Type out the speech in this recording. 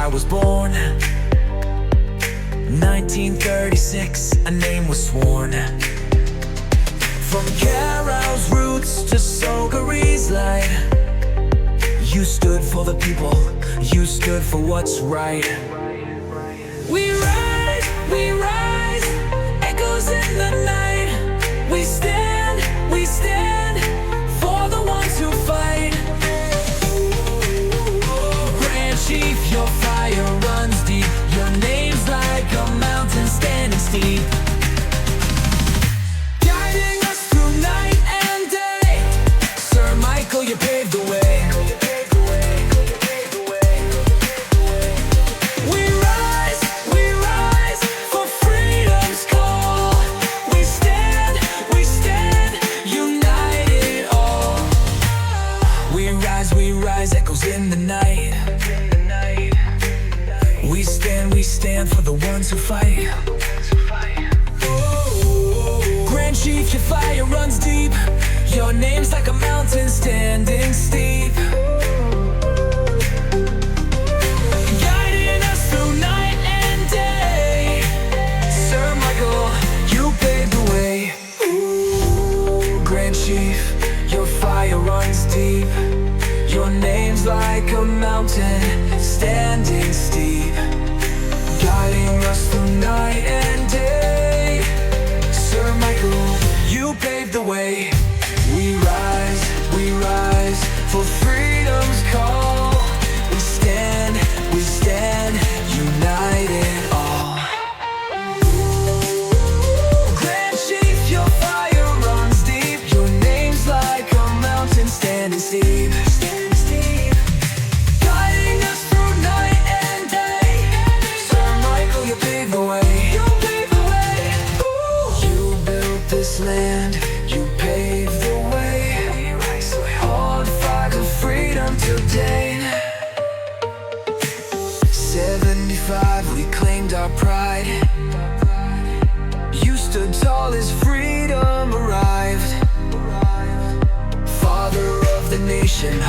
I was born. 1936, a name was sworn. From Carouse roots to Sogaree's light, you stood for the people, you stood for what's right. We rise, echoes in the night. We stand for the ones who fight. Grand Chief, your fire runs deep. Your name's like a mountain standing steep, guiding us through night and day. Sir Michael, you paved the way. We rise for freedom's call. We stand, united all. We rise, echoes in the night. We stand for the ones who fight. Grand Chief, your fire runs deep. Your name's like a mountain standing steep, guiding us through night and day. Sir Michael, you paved the way. Grand Chief, your fire runs deep. Your name's like a mountain standing steep, guiding us through night and day. Sir Michael, you paved the way. We rise for freedom's call. We stand, united all. Grand Chief, your fire runs deep. Your name's like a mountain standing steep, guiding us through night and day. Sir Michael, you paved the way. You built this land, you paved the way. On fire for freedom today. 75, we claimed our pride. You stood tall as freedom arrived. Father of the nation,